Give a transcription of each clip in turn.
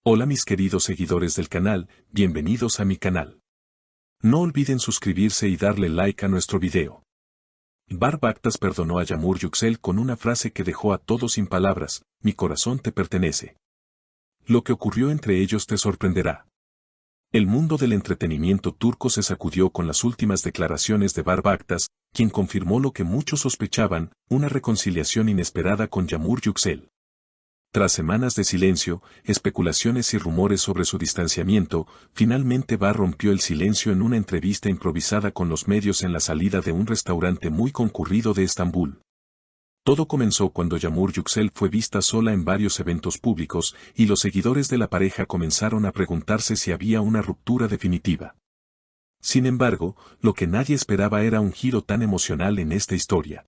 Hola mis queridos seguidores del canal, bienvenidos a mi canal. No olviden suscribirse y darle like a nuestro video. Bar Baktas perdonó a Yağmur Yüksel con una frase que dejó a todos sin palabras: mi corazón te pertenece. Lo que ocurrió entre ellos te sorprenderá. El mundo del entretenimiento turco se sacudió con las últimas declaraciones de Bar Baktas, quien confirmó lo que muchos sospechaban, una reconciliación inesperada con Yağmur Yüksel. Tras semanas de silencio, especulaciones y rumores sobre su distanciamiento, finalmente Bar rompió el silencio en una entrevista improvisada con los medios en la salida de un restaurante muy concurrido de Estambul. Todo comenzó cuando Yağmur Yüksel fue vista sola en varios eventos públicos, y los seguidores de la pareja comenzaron a preguntarse si había una ruptura definitiva. Sin embargo, lo que nadie esperaba era un giro tan emocional en esta historia.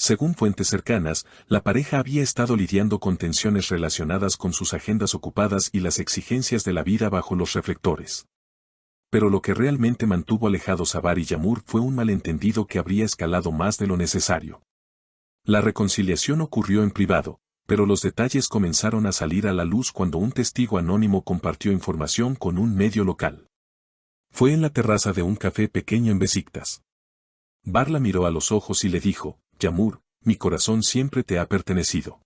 Según fuentes cercanas, la pareja había estado lidiando con tensiones relacionadas con sus agendas ocupadas y las exigencias de la vida bajo los reflectores. Pero lo que realmente mantuvo alejados a Bar y Yağmur fue un malentendido que habría escalado más de lo necesario. La reconciliación ocurrió en privado, pero los detalles comenzaron a salir a la luz cuando un testigo anónimo compartió información con un medio local. Fue en la terraza de un café pequeño en Beşiktaş. Bar la miró a los ojos y le dijo: Yağmur, mi corazón siempre te ha pertenecido.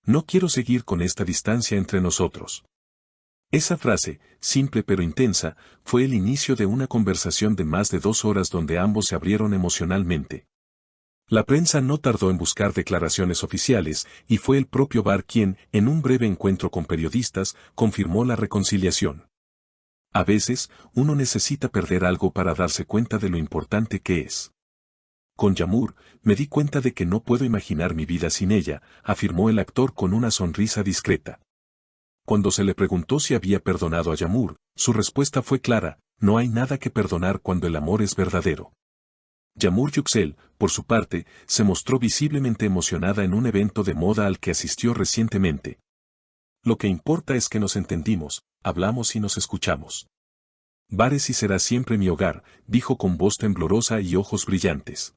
No quiero seguir con esta distancia entre nosotros. Esa frase, simple pero intensa, fue el inicio de una conversación de más de 2 horas donde ambos se abrieron emocionalmente. La prensa no tardó en buscar declaraciones oficiales, y fue el propio Bar quien, en un breve encuentro con periodistas, confirmó la reconciliación. A veces, uno necesita perder algo para darse cuenta de lo importante que es. Con Yağmur, me di cuenta de que no puedo imaginar mi vida sin ella, afirmó el actor con una sonrisa discreta. Cuando se le preguntó si había perdonado a Yağmur, su respuesta fue clara: no hay nada que perdonar cuando el amor es verdadero. Yağmur Yüksel, por su parte, se mostró visiblemente emocionada en un evento de moda al que asistió recientemente. Lo que importa es que nos entendimos, hablamos y nos escuchamos. Bar es y será siempre mi hogar, dijo con voz temblorosa y ojos brillantes.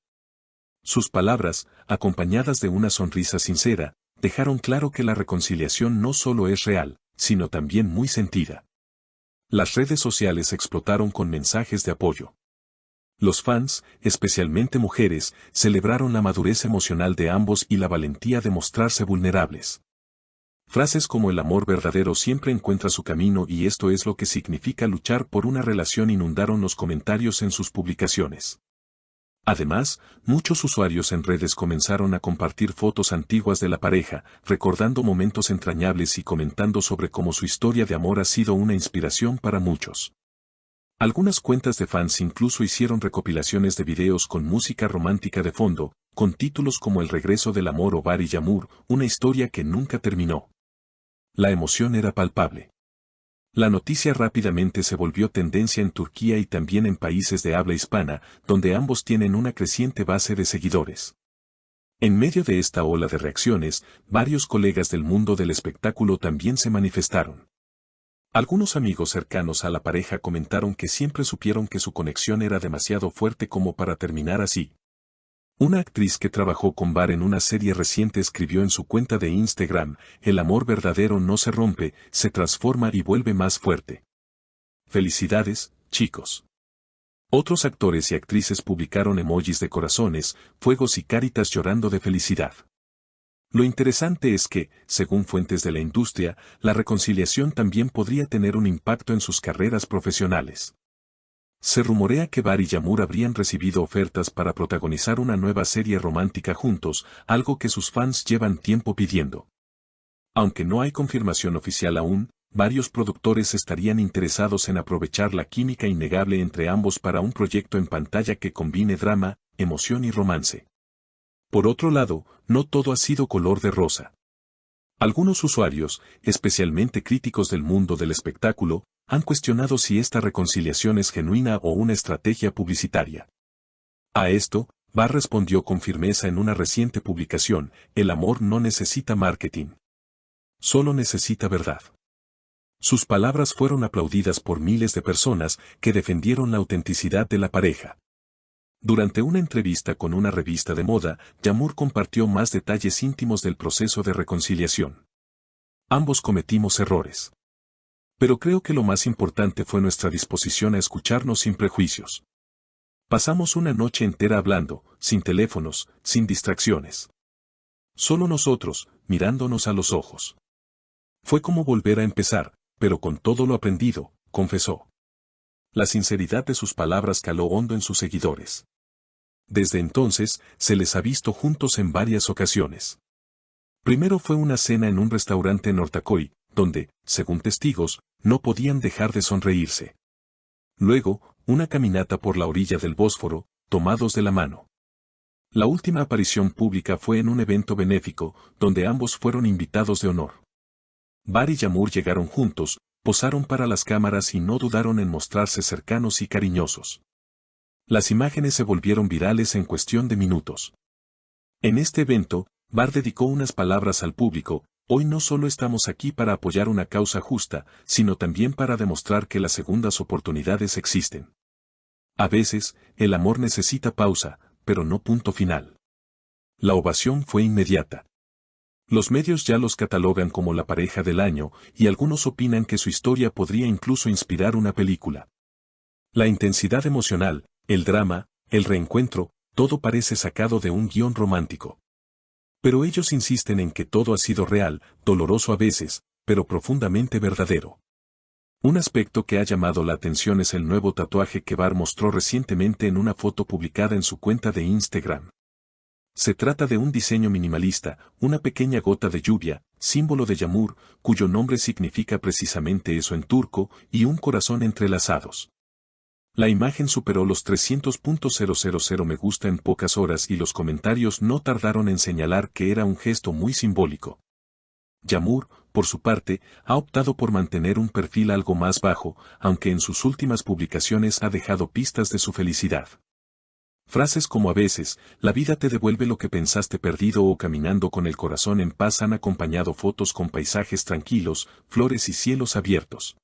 Sus palabras, acompañadas de una sonrisa sincera, dejaron claro que la reconciliación no solo es real, sino también muy sentida. Las redes sociales explotaron con mensajes de apoyo. Los fans, especialmente mujeres, celebraron la madurez emocional de ambos y la valentía de mostrarse vulnerables. Frases como el amor verdadero siempre encuentra su camino y esto es lo que significa luchar por una relación inundaron los comentarios en sus publicaciones. Además, muchos usuarios en redes comenzaron a compartir fotos antiguas de la pareja, recordando momentos entrañables y comentando sobre cómo su historia de amor ha sido una inspiración para muchos. Algunas cuentas de fans incluso hicieron recopilaciones de videos con música romántica de fondo, con títulos como El regreso del amor o Bar y Yağmur, una historia que nunca terminó. La emoción era palpable. La noticia rápidamente se volvió tendencia en Turquía y también en países de habla hispana, donde ambos tienen una creciente base de seguidores. En medio de esta ola de reacciones, varios colegas del mundo del espectáculo también se manifestaron. Algunos amigos cercanos a la pareja comentaron que siempre supieron que su conexión era demasiado fuerte como para terminar así. Una actriz que trabajó con Bar en una serie reciente escribió en su cuenta de Instagram: el amor verdadero no se rompe, se transforma y vuelve más fuerte. Felicidades, chicos. Otros actores y actrices publicaron emojis de corazones, fuegos y caritas llorando de felicidad. Lo interesante es que, según fuentes de la industria, la reconciliación también podría tener un impacto en sus carreras profesionales. Se rumorea que Bar y Yağmur habrían recibido ofertas para protagonizar una nueva serie romántica juntos, algo que sus fans llevan tiempo pidiendo. Aunque no hay confirmación oficial aún, varios productores estarían interesados en aprovechar la química innegable entre ambos para un proyecto en pantalla que combine drama, emoción y romance. Por otro lado, no todo ha sido color de rosa. Algunos usuarios, especialmente críticos del mundo del espectáculo, han cuestionado si esta reconciliación es genuina o una estrategia publicitaria. A esto, Bar respondió con firmeza en una reciente publicación: el amor no necesita marketing. Solo necesita verdad. Sus palabras fueron aplaudidas por miles de personas que defendieron la autenticidad de la pareja. Durante una entrevista con una revista de moda, Yağmur compartió más detalles íntimos del proceso de reconciliación. Ambos cometimos errores. Pero creo que lo más importante fue nuestra disposición a escucharnos sin prejuicios. Pasamos una noche entera hablando, sin teléfonos, sin distracciones. Solo nosotros, mirándonos a los ojos. Fue como volver a empezar, pero con todo lo aprendido, confesó. La sinceridad de sus palabras caló hondo en sus seguidores. Desde entonces, se les ha visto juntos en varias ocasiones. Primero fue una cena en un restaurante en Ortaköy, donde, según testigos, no podían dejar de sonreírse. Luego, una caminata por la orilla del Bósforo, tomados de la mano. La última aparición pública fue en un evento benéfico, donde ambos fueron invitados de honor. Bar y Yağmur llegaron juntos, posaron para las cámaras y no dudaron en mostrarse cercanos y cariñosos. Las imágenes se volvieron virales en cuestión de minutos. En este evento, Bar dedicó unas palabras al público: hoy no solo estamos aquí para apoyar una causa justa, sino también para demostrar que las segundas oportunidades existen. A veces, el amor necesita pausa, pero no punto final. La ovación fue inmediata. Los medios ya los catalogan como la pareja del año, y algunos opinan que su historia podría incluso inspirar una película. La intensidad emocional, el drama, el reencuentro, todo parece sacado de un guión romántico. Pero ellos insisten en que todo ha sido real, doloroso a veces, pero profundamente verdadero. Un aspecto que ha llamado la atención es el nuevo tatuaje que Bar mostró recientemente en una foto publicada en su cuenta de Instagram. Se trata de un diseño minimalista, una pequeña gota de lluvia, símbolo de Yağmur, cuyo nombre significa precisamente eso en turco, y un corazón entrelazados. La imagen superó los 300.000 me gusta en pocas horas y los comentarios no tardaron en señalar que era un gesto muy simbólico. Yağmur, por su parte, ha optado por mantener un perfil algo más bajo, aunque en sus últimas publicaciones ha dejado pistas de su felicidad. Frases como a veces, la vida te devuelve lo que pensaste perdido o caminando con el corazón en paz han acompañado fotos con paisajes tranquilos, flores y cielos abiertos.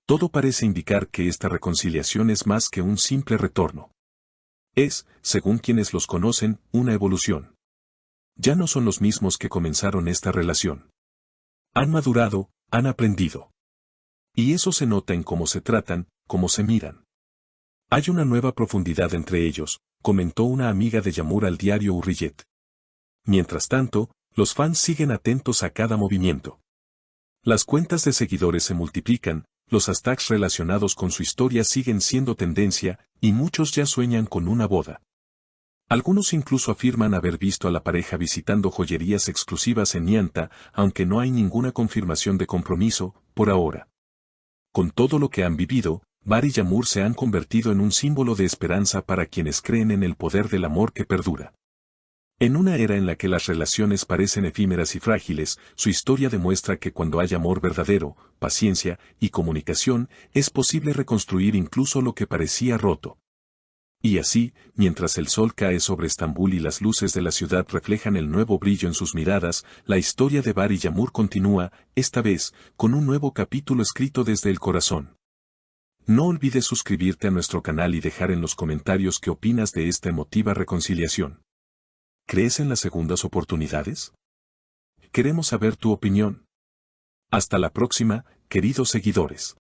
Todo parece indicar que esta reconciliación es más que un simple retorno. Es, según quienes los conocen, una evolución. Ya no son los mismos que comenzaron esta relación. Han madurado, han aprendido. Y eso se nota en cómo se tratan, cómo se miran. Hay una nueva profundidad entre ellos, comentó una amiga de Yağmur al diario Hürriyet. Mientras tanto, los fans siguen atentos a cada movimiento. Las cuentas de seguidores se multiplican, los hashtags relacionados con su historia siguen siendo tendencia, y muchos ya sueñan con una boda. Algunos incluso afirman haber visto a la pareja visitando joyerías exclusivas en Nianta, aunque no hay ninguna confirmación de compromiso, por ahora. Con todo lo que han vivido, Bar y Yağmur se han convertido en un símbolo de esperanza para quienes creen en el poder del amor que perdura. En una era en la que las relaciones parecen efímeras y frágiles, su historia demuestra que cuando hay amor verdadero, paciencia y comunicación, es posible reconstruir incluso lo que parecía roto. Y así, mientras el sol cae sobre Estambul y las luces de la ciudad reflejan el nuevo brillo en sus miradas, la historia de Bar y Yağmur continúa, esta vez, con un nuevo capítulo escrito desde el corazón. No olvides suscribirte a nuestro canal y dejar en los comentarios qué opinas de esta emotiva reconciliación. ¿Crees en las segundas oportunidades? Queremos saber tu opinión. Hasta la próxima, queridos seguidores.